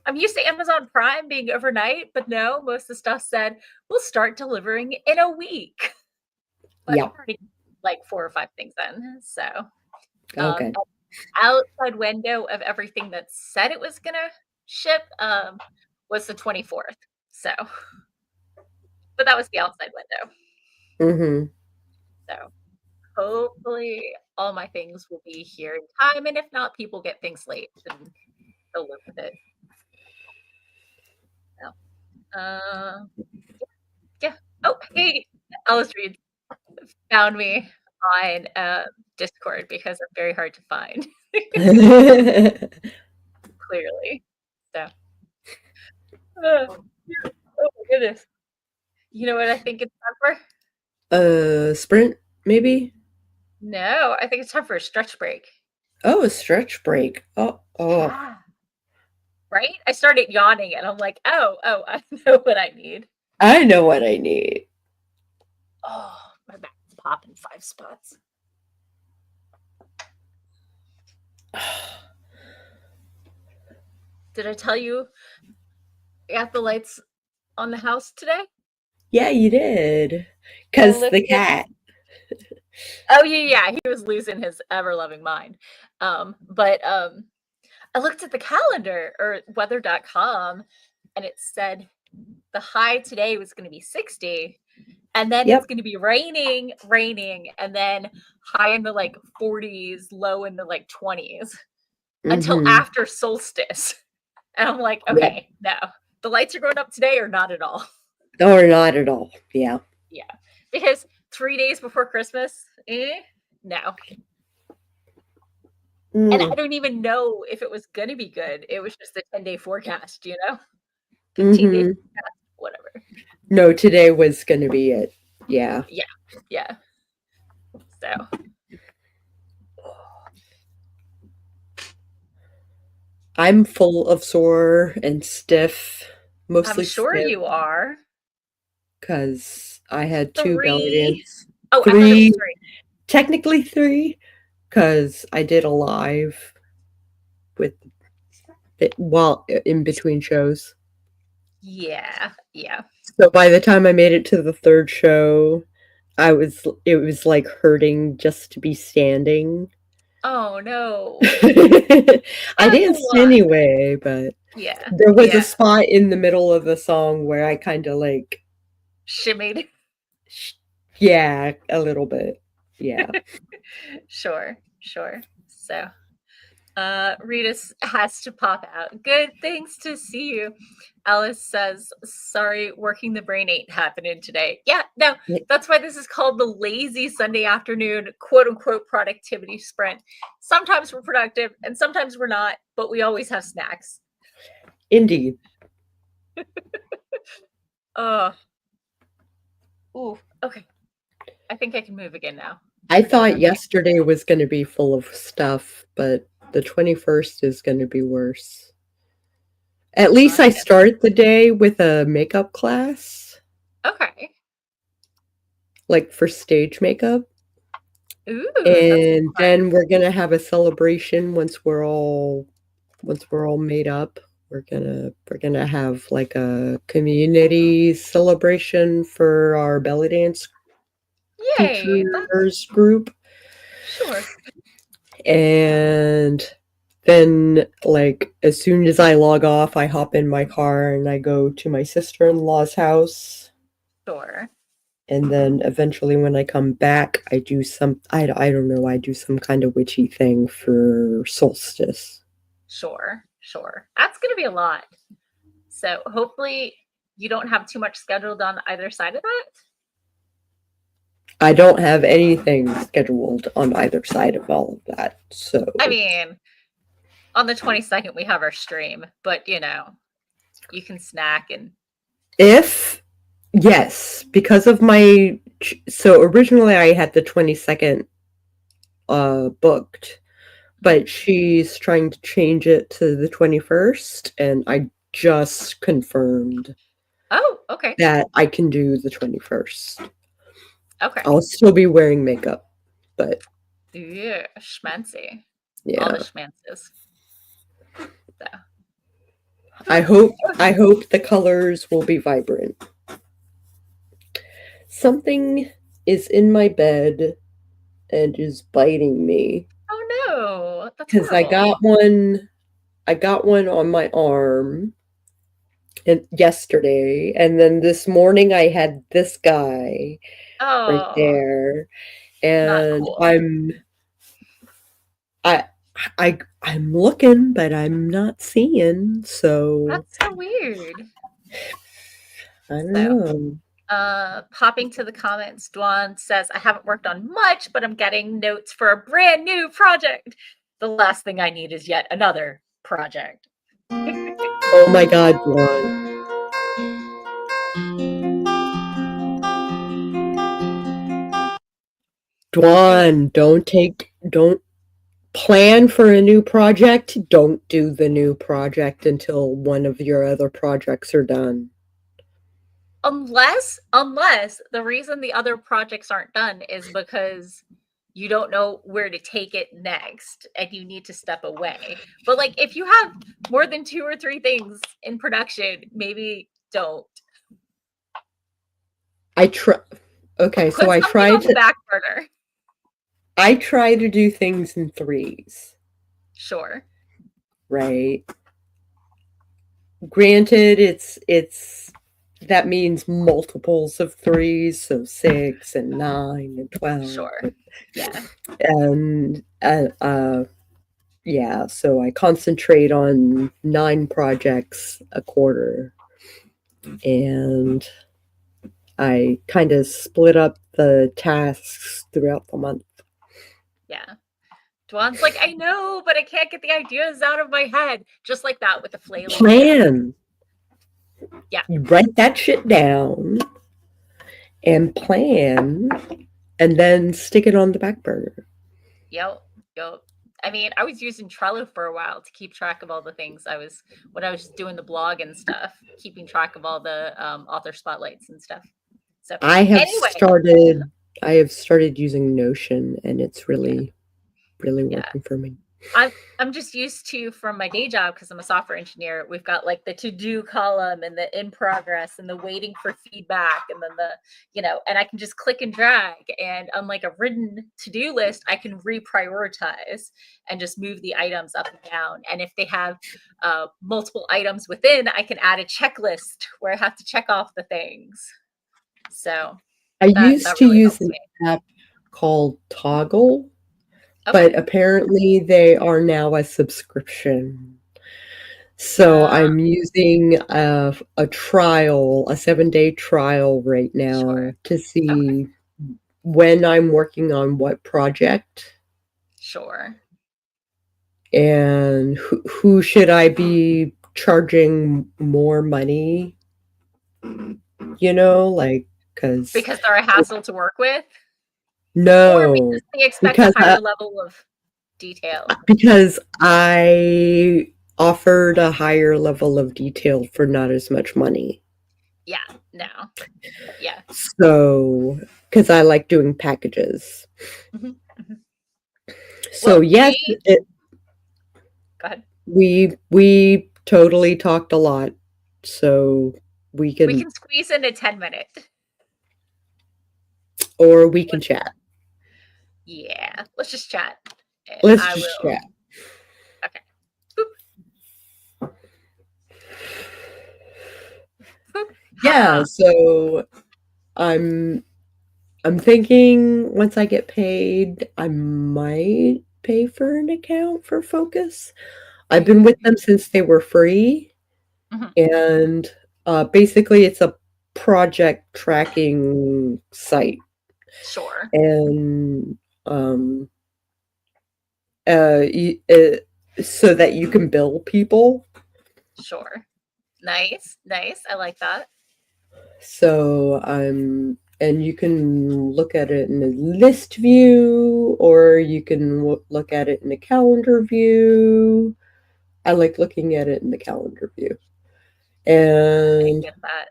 I'm used to Amazon Prime being overnight, but no, most of the stuff said we'll start delivering in a week. But I'm Yep. already like 4 or 5 things in. So Okay. outside window of everything that said it was gonna ship was the 24th. So, but that was the outside window. Mm-hmm. So hopefully all my things will be here in time. And if not, people get things late and they'll live with it. So, yeah. Oh, hey, Alice Reed found me on Discord because I'm very hard to find, clearly. So, oh my goodness. You know what I think it's time for? Sprint, maybe? No, I think it's time for a stretch break. Oh, a stretch break. Oh, Yeah. Right? I started yawning and I'm like, oh, I know what I need. I know what I need. Oh, my back's popping 5 spots. Did I tell you I got the lights on the house today? Yeah, you did. I 'Cause looked the at cat. Oh yeah, he was losing his ever-loving mind. But I looked at the calendar or weather.com and it said the high today was gonna be 60, and then it's Yep. gonna be raining, and then high in the like 40s, low in the like 20s until Mhm. after solstice. And I'm like, Yep. okay, no. The lights are going up today or not at all. Or not at all. Yeah. Yeah. Because 3 days before Christmas, no. And I Mm. don't even know if it was gonna be good. It was just a 10-day forecast, 15 days Mhm. forecast, whatever. No, today was gonna be it. Yeah. Yeah. Yeah. So I'm full of sore and stiff, I'm mostly sure stiff, you are. 'cause I had 2 belly 3. dance. Oh, I thought it was 3, 3. technically 3, 'cause I did a live with it while in between shows. Yeah. Yeah. So by the time I made it to the 3rd show, it was like hurting just to be standing. Oh, no. I That's a danced lot. anyway, but Yeah. there was a Yeah. spot in the middle of the song where I kinda like Shimmied. sh yeah, a little bit. Yeah. Sure. Sure. So has to pop out. Good, thanks to see you. Alice says, sorry, working the brain ain't happening today. Yeah, no, that's why this is called the lazy Sunday afternoon, quote unquote, productivity sprint. Sometimes we're productive and sometimes we're not, but we always have snacks. Indeed. Oh, ooh, okay. I think I can move again now. I We're done thought unpacking. yesterday was gonna be full of stuff, but the 21st is gonna be worse. At least I I start the day with a makeup class, know. Okay. like, for stage makeup, Ooh, that's and fun. then we're gonna have a celebration once we're all made up. We're gonna have, like, a community celebration for our belly dance Yay, that's teachers group, sure. and then, like, as soon as I log off, I hop in my car and I go to my sister-in-law's house. Sure. And then eventually when I come back, I don't know, I do some kind of witchy thing for solstice. Sure, sure. That's gonna be a lot. So hopefully you don't have too much scheduled on either side of that. I don't have anything scheduled on either side of all of that. So I mean, on the 22nd we have our stream, but you can snack and if yes, because of my so originally I had the 22nd booked, but she's trying to change it to the 21st and I just confirmed oh, okay. that I can do the 21st. Okay. I'll still be wearing makeup, but Yeah, schmancy. All the yeah. schmances. So I hope the colors will be vibrant. Something is in my bed and is biting me oh no, that's because horrible. I got one on my arm and yesterday, and then this morning I had this guy right Oh, there, not and cool. I I'm looking, but I'm not seeing, so That's so weird. I don't So know. popping to the comments, Dwan says, I haven't worked on much, but I'm getting notes for a brand new project. The last thing I need is yet another project. Oh my god, Juan. Dwan, don't plan for a new project. Don't do the new project until one of your other projects are done. Unless the reason the other projects aren't done is because you don't know where to take it next and you need to step away. But like if you have more than 2 or 3 things in production, maybe don't. I try. Okay, so Put something on the back burner. I try to do things in threes, Sure. right? Granted, it's that means multiples of threes, so 6 and 9 and 12. Sure. Yeah. And yeah, so I concentrate on 9 projects a quarter, and I kind of split up the tasks throughout the month. Yeah. Dwan's like, I know, but I can't get the ideas out of my head. Just like that with the flailing. Plan. Yeah. You write that shit down and plan, and then stick it on the back burner. Yep. Yep. I mean, I was using Trello for a while to keep track of all the things when I was doing the blog and stuff, keeping track of all the author spotlights and stuff. So I have anyway, started using Notion, and it's really working for me. I'm just used to, from my day job, because I'm a software engineer, we've got like the to-do column and the in progress and the waiting for feedback, and then and I can just click and drag. And unlike a written to-do list, I can reprioritize and just move the items up and down. And if they have multiple items within, I can add a checklist where I have to check off the things. So I used to really use an app called Toggle. Okay. But apparently they are now a subscription. So I'm using a trial, a 7-day trial right now to see when I'm working on what project. Sure. And who should I be charging more money? Like, because they're a hassle to work with? No. Or because they expect a higher level of detail? Because I offered a higher level of detail for not as much money. Yeah, no. Yeah. So, because I like doing packages. Mm-hmm, mm-hmm. So, yes, go ahead. We totally talked a lot. So, we can squeeze in a 10-minute. Or we can chat. Yeah, let's just chat. Let's just chat. Okay. Boop. Boop. Yeah, so I'm thinking once I get paid, I might pay for an account for Focus. I've been with them since they were free. And basically it's a project tracking site. Sure. And so that you can bill people. Sure. Nice. I like that. So and you can look at it in a list view, or you can look at it in a calendar view. I like looking at it in the calendar view. And I get that.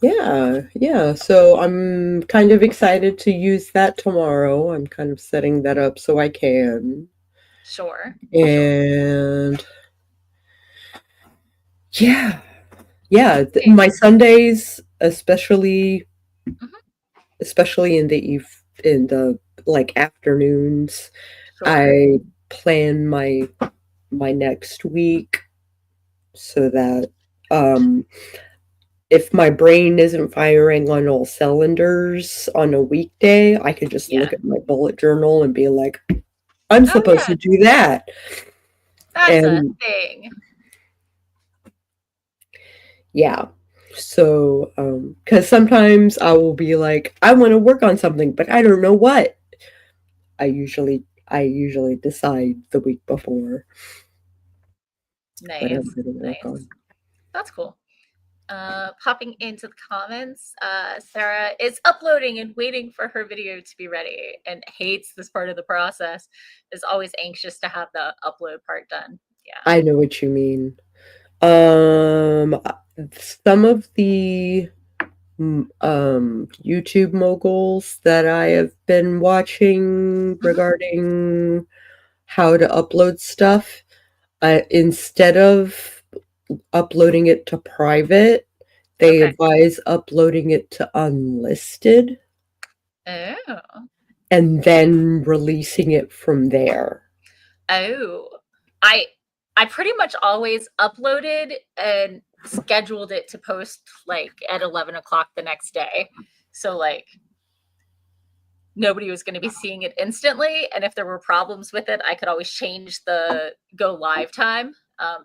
Yeah. So I'm kind of excited to use that tomorrow. I'm kind of setting that up so I can. Sure. And yeah. My Sundays, especially in the like afternoons, I plan my next week so that if my brain isn't firing on all cylinders on a weekday, I could just look at my bullet journal and be like, I'm supposed to do that. That's a thing. Yeah. So, because sometimes I will be like, I want to work on something, but I don't know what. I usually decide the week before. Nice. That's cool. Popping into the comments, Sarah is uploading and waiting for her video to be ready and hates this part of the process, is always anxious to have the upload part done. Yeah. I know what you mean. Some of the YouTube moguls that I have been watching Mhm. regarding how to upload stuff. Instead of uploading it to private, they Okay. advise uploading it to unlisted Oh. and then releasing it from there. Oh. I I pretty much always uploaded and scheduled it to post like at 11 o'clock the next day. So like nobody was going to be seeing it instantly. And if there were problems with it, I could always change the go live time.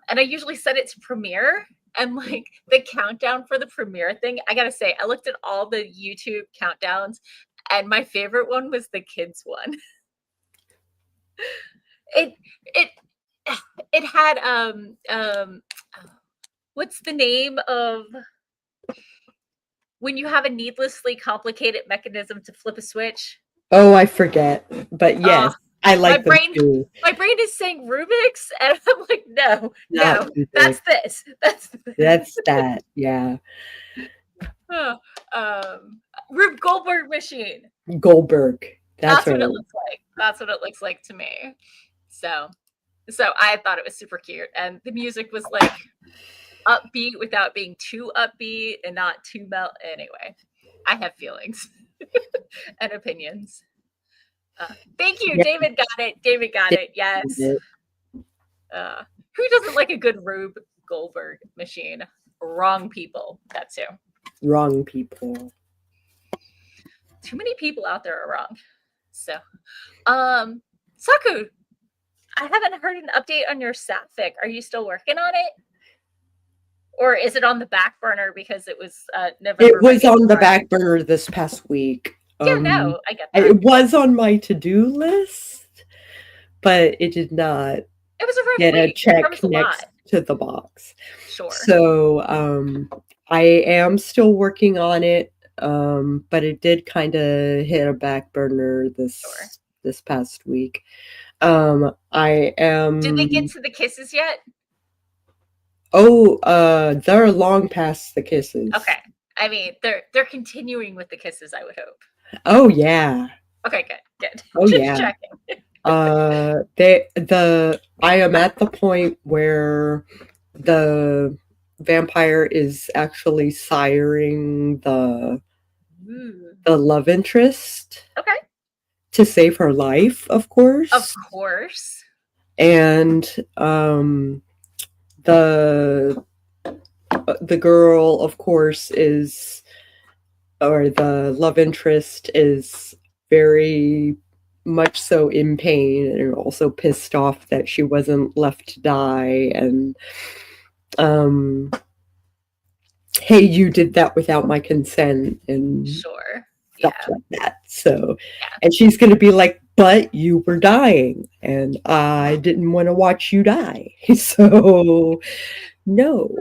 And I usually set it to premiere. And like the countdown for the premiere thing, I gotta say, I looked at all the YouTube countdowns, and my favorite one was the kids one. It it it had what's the name of when you have a needlessly complicated mechanism to flip a switch? Oh, I forget. But Uh yes, I my like them brain too. my brain is saying Rubik's, and I'm like, no, Not no, Rubik. that's this. That's this. That's that. Yeah. Huh. Rube Goldberg machine. Goldberg. That's That's what it right. looks like. That's what it looks like to me. So so I thought it was super cute. And the music was like upbeat without being too upbeat and not too melt. Anyway, I have feelings and opinions. Thank you. Yeah. David got it. David got it. Yes. Uh, who doesn't like a good Rube Goldberg machine? Wrong people. That too. Wrong people. Too many people out there are wrong. So, Saku, I haven't heard an update on your sapphic. Are you still working on it? Or is it on the back burner because it was It November was writing on the back project? burner this past week. Yeah, no, I get that. It was on my to-do list, but it did not It was a rough get a week. There check was a lot. next to the box. Sure. So, I am still working on it, but it did kind of hit a back burner Sure. this past week. I Did they get am to the kisses yet? they're long past the kisses. Okay. I mean, they're continuing with the kisses, I would hope. Oh yeah. Okay, good, good. Oh Just yeah. checking. I am at the point where the vampire is actually siring Ooh. the love interest Okay. to save her life, of Of course. course. And the the girl, of course, is or the love interest is very much so in pain and also pissed off that she wasn't left to die and um hey, you did that without my consent and Sure. stuff Yeah. like that. So Yeah. and she's going to be like, but you were dying and I didn't want to watch you die. So no.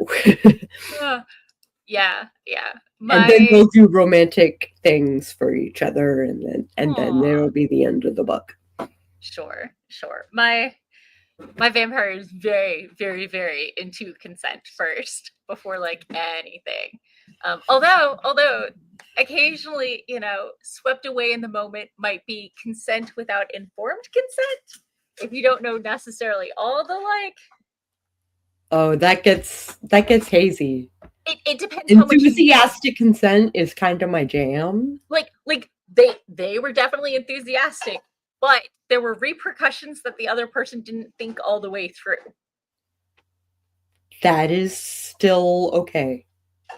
Yeah, yeah. And then My they'll do romantic things for each other and then aw, it'll be the end of the book. sure, sure. My vampire is very, very, very into consent first before like anything. Although occasionally, swept away in the moment might be consent without informed consent. If you don't know necessarily all the like, Oh, that gets hazy. it depends how much you know. Enthusiastic consent is kind of my jam. Like they were definitely enthusiastic, but there were repercussions that the other person didn't think all the way through. That is still okay.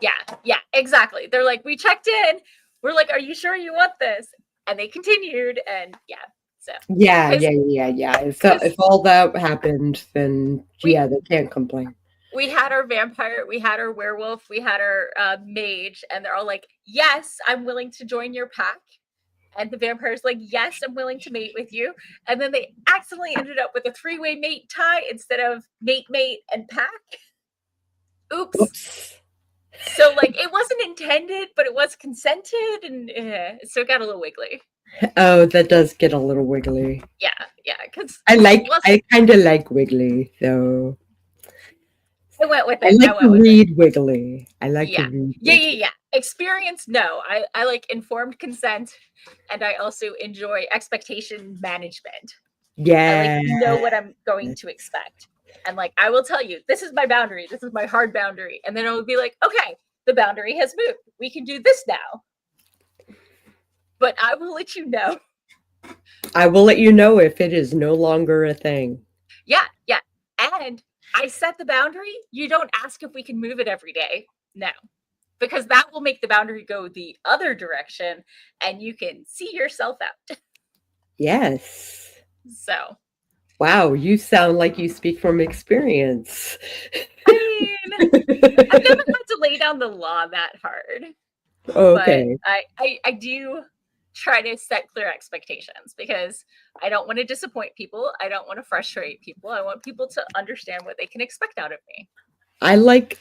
Yeah, exactly. They're like, we checked in. We're like, are you sure you want this? And they continued, and yeah. So Yeah, because yeah. If all that happened, then we yeah, they can't complain. we had our vampire, we had our werewolf, we had our mage, and they're all like, yes, I'm willing to join your pack. And the vampire's like, yes, I'm willing to mate with you. And then they accidentally ended up with a three-way mate tie instead of mate, and pack. Oops. Whoops. So like it wasn't intended, but it was consented, and so it got a little wiggly. Oh, that does get a little wiggly. Yeah, because I kind of like wiggly, so I went with I it. like to read wiggly. I like to Yeah, read yeah, wiggly. Experience, no. I like informed consent, and I also enjoy expectation management. I like Yeah. to know what I'm going to expect. And like I will tell you, this is my boundary. This is my hard boundary. And then it will be like, okay, the boundary has moved. We can do this now. But I will let you know. I will let you know if it is no longer a thing. Yeah, yeah. And I set the boundary. You don't ask if we can move it every day. No. Because that will make the boundary go the other direction and you can see yourself out. Yes. So, Wow, you sound like you speak from experience. I mean, I've never had to lay down the law that hard, but Okay. I do try to set clear expectations because I don't want to disappoint people. I don't want to frustrate people. I want people to understand what they can expect out of me. I like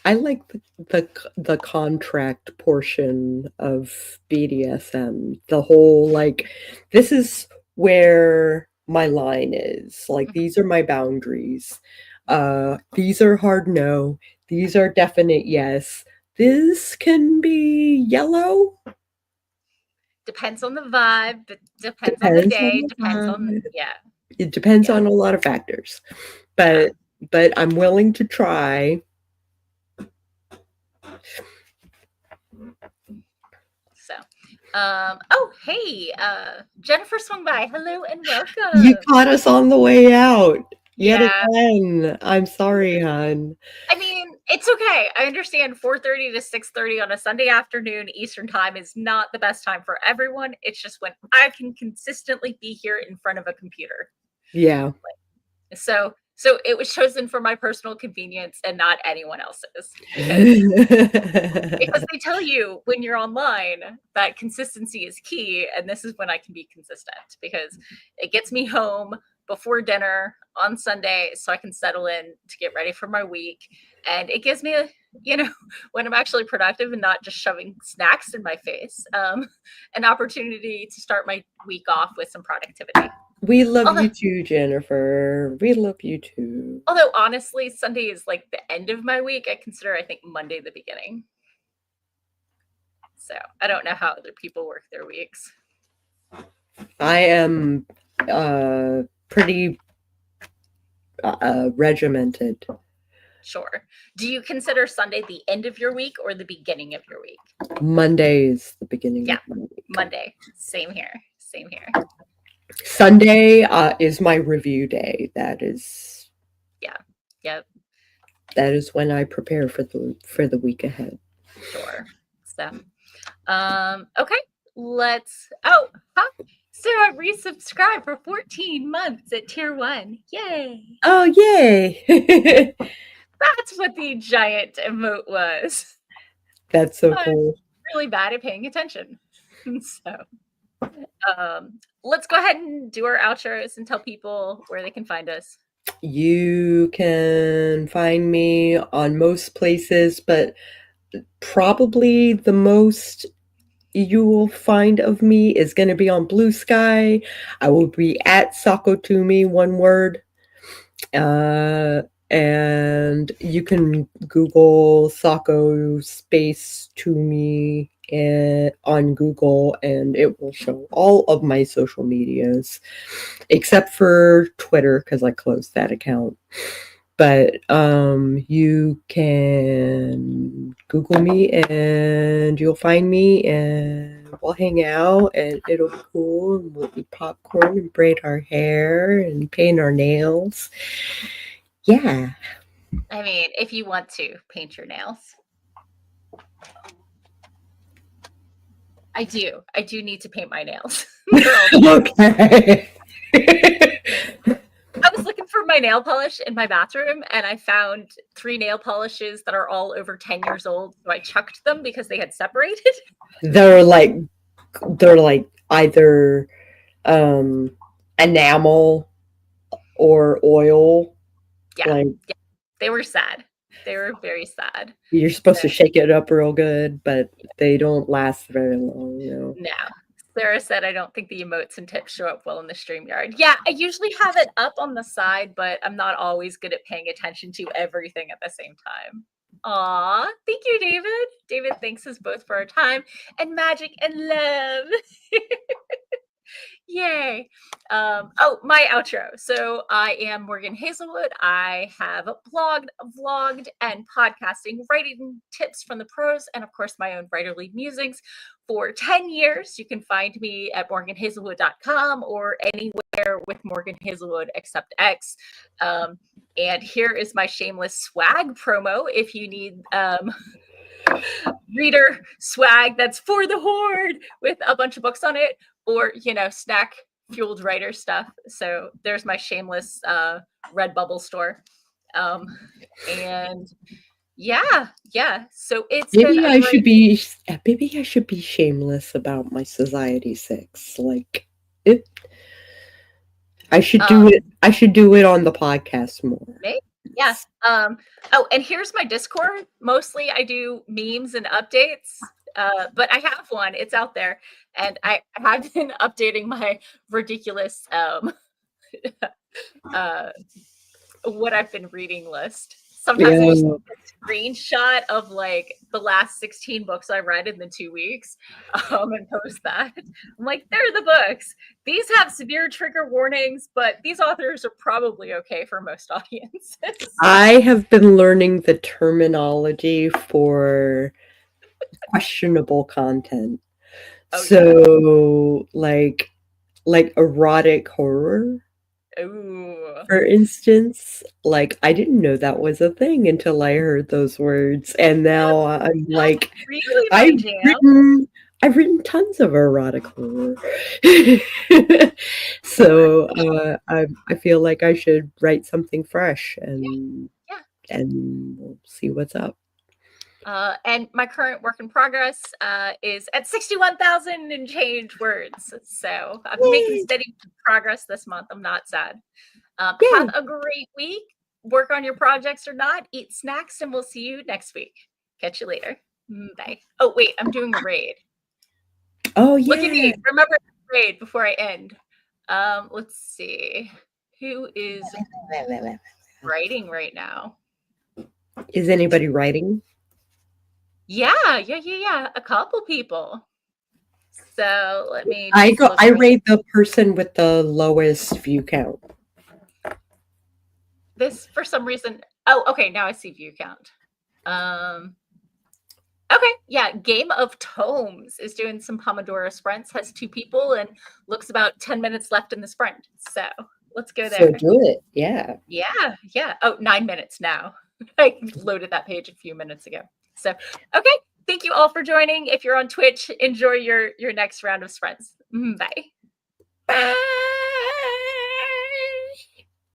the contract portion of BDSM. The whole like this is where my line is. Like these are my boundaries. These are hard no. These are definite yes. This can be yellow. Depends on the vibe, depends on the Depends on day, the depends on, vibe. yeah, It depends yeah, on a lot of factors. yeah. But I'm willing to try. So, oh, hey, Jennifer swung by. Hello and You welcome. caught us on the way out yet Yeah. again. I'm sorry, hon. I mean, it's okay. I understand 4:30 to 6:30 on a Sunday afternoon Eastern time is not the best time for everyone. It's just when I can consistently be here in front of a computer. Yeah. So it was chosen for my personal convenience and not anyone else's because they tell you when you're online that consistency is key, and this is when I can be consistent because it gets me home before dinner on Sunday so I can settle in to get ready for my week, and it gives me a, when I'm actually productive and not just shoving snacks in my face, an opportunity to start my week off with some productivity. We love although you too, Jennifer. We love you too. although honestly Sunday is like the end of my week. I think Monday the beginning. So I don't know how other people work their weeks. I am pretty regimented. Sure. Do you consider Sunday the end of your week or the beginning of your week? Monday is the beginning Yeah, of my week. Monday. Same here. Same here. Sunday is my review day. That is Yeah. Yep. when I prepare for the week ahead. Sure. So, okay. Oh, huh? Sarah resubscribed for 14 months at tier 1. Yay. Oh, yay. That's what the giant emote was. That's so I'm cool. really bad at paying attention. So, let's go ahead and do our outros and tell people where they can find us. You can find me on most places, but probably the most you will find of me is going to be on Blue Sky. I will be at Sako Tumi, one word. And you can Google Sako space Tumi on Google, and it will show all of my social medias, except for Twitter because I closed that account. But you can Google me and you'll find me, and we'll hang out, and it'll be cool. And we'll eat popcorn and braid our hair and paint our nails. Yeah. I mean, if you want to paint your nails. I do. I do need to paint my nails. Okay. I was looking for my nail polish in my bathroom and I found 3 nail polishes that are all over 10 years old. So I chucked them because they had separated. they're like either enamel or oil. Yeah. Like Yeah. They were sad. They were very sad. you're supposed to shake it up real good, but they don't last very long, No. Sarah said, I don't think the emotes and tips show up well in the StreamYard. Yeah, I usually have it up on the side, but I'm not always good at paying attention to everything at the same time. Aw, thank you, David. David thanks us both for our time and magic and love. Yay. Oh, my outro. So I am Morgan Hazelwood. I have blogged, vlogged, and podcasting, writing tips from the pros, and of course, my own Writerly Musings for 10 years. You can find me at morganhazelwood.com or anywhere with Morgan Hazelwood except X. And here is my shameless swag promo if you need reader swag that's for the horde with a bunch of books on it, or snack fueled writer stuff. So there's my shameless Redbubble store. And yeah, so it's been Maybe a I great should be maybe I should be shameless about my Society 6. Like it I should do it on the podcast more. maybe. Yeah. Oh, and here's my Discord. Mostly I do memes and updates. But I have one. It's out there. And I have been updating my ridiculous what I've been reading list. Sometimes I just Yeah. take a screenshot of like the last 16 books I read in the 2 weeks and post that. I'm like, they're the books. These have severe trigger warnings, but these authors are probably okay for most audiences. I have been learning the terminology for questionable content. Oh, So like erotic horror, Ooh. for instance, like I didn't know that was a thing until I heard those words, and now I'm like, Really my I've jam. I've written tons of erotic horror. So I feel like I should write something fresh, Yeah. and we'll see what's up. And my current work in progress is at 61,000 and change words. So I'm making Yay! steady progress this month. I'm not sad. Yay! Have a great week. Work on your projects or not. Eat snacks, and we'll see you next week. Catch you later. Bye. Oh, wait, I'm doing the raid. Oh Look at me. yeah. Remember the raid before I end. Let's see. Who is writing right now? Is anybody writing? Yeah. A couple people. So let me I rate the person with the lowest view count. this for some reason. Oh, okay, now I see view count. Okay, yeah, Game of Tomes is doing some Pomodoro sprints, has 2 people, and looks about 10 minutes left in the sprint. So let's go there. So do it. Yeah. Yeah. Oh, 9 minutes now. I loaded that page a few minutes ago. So, okay. Thank you all for joining. If you're on Twitch, enjoy your next round of sprints. Bye. Bye.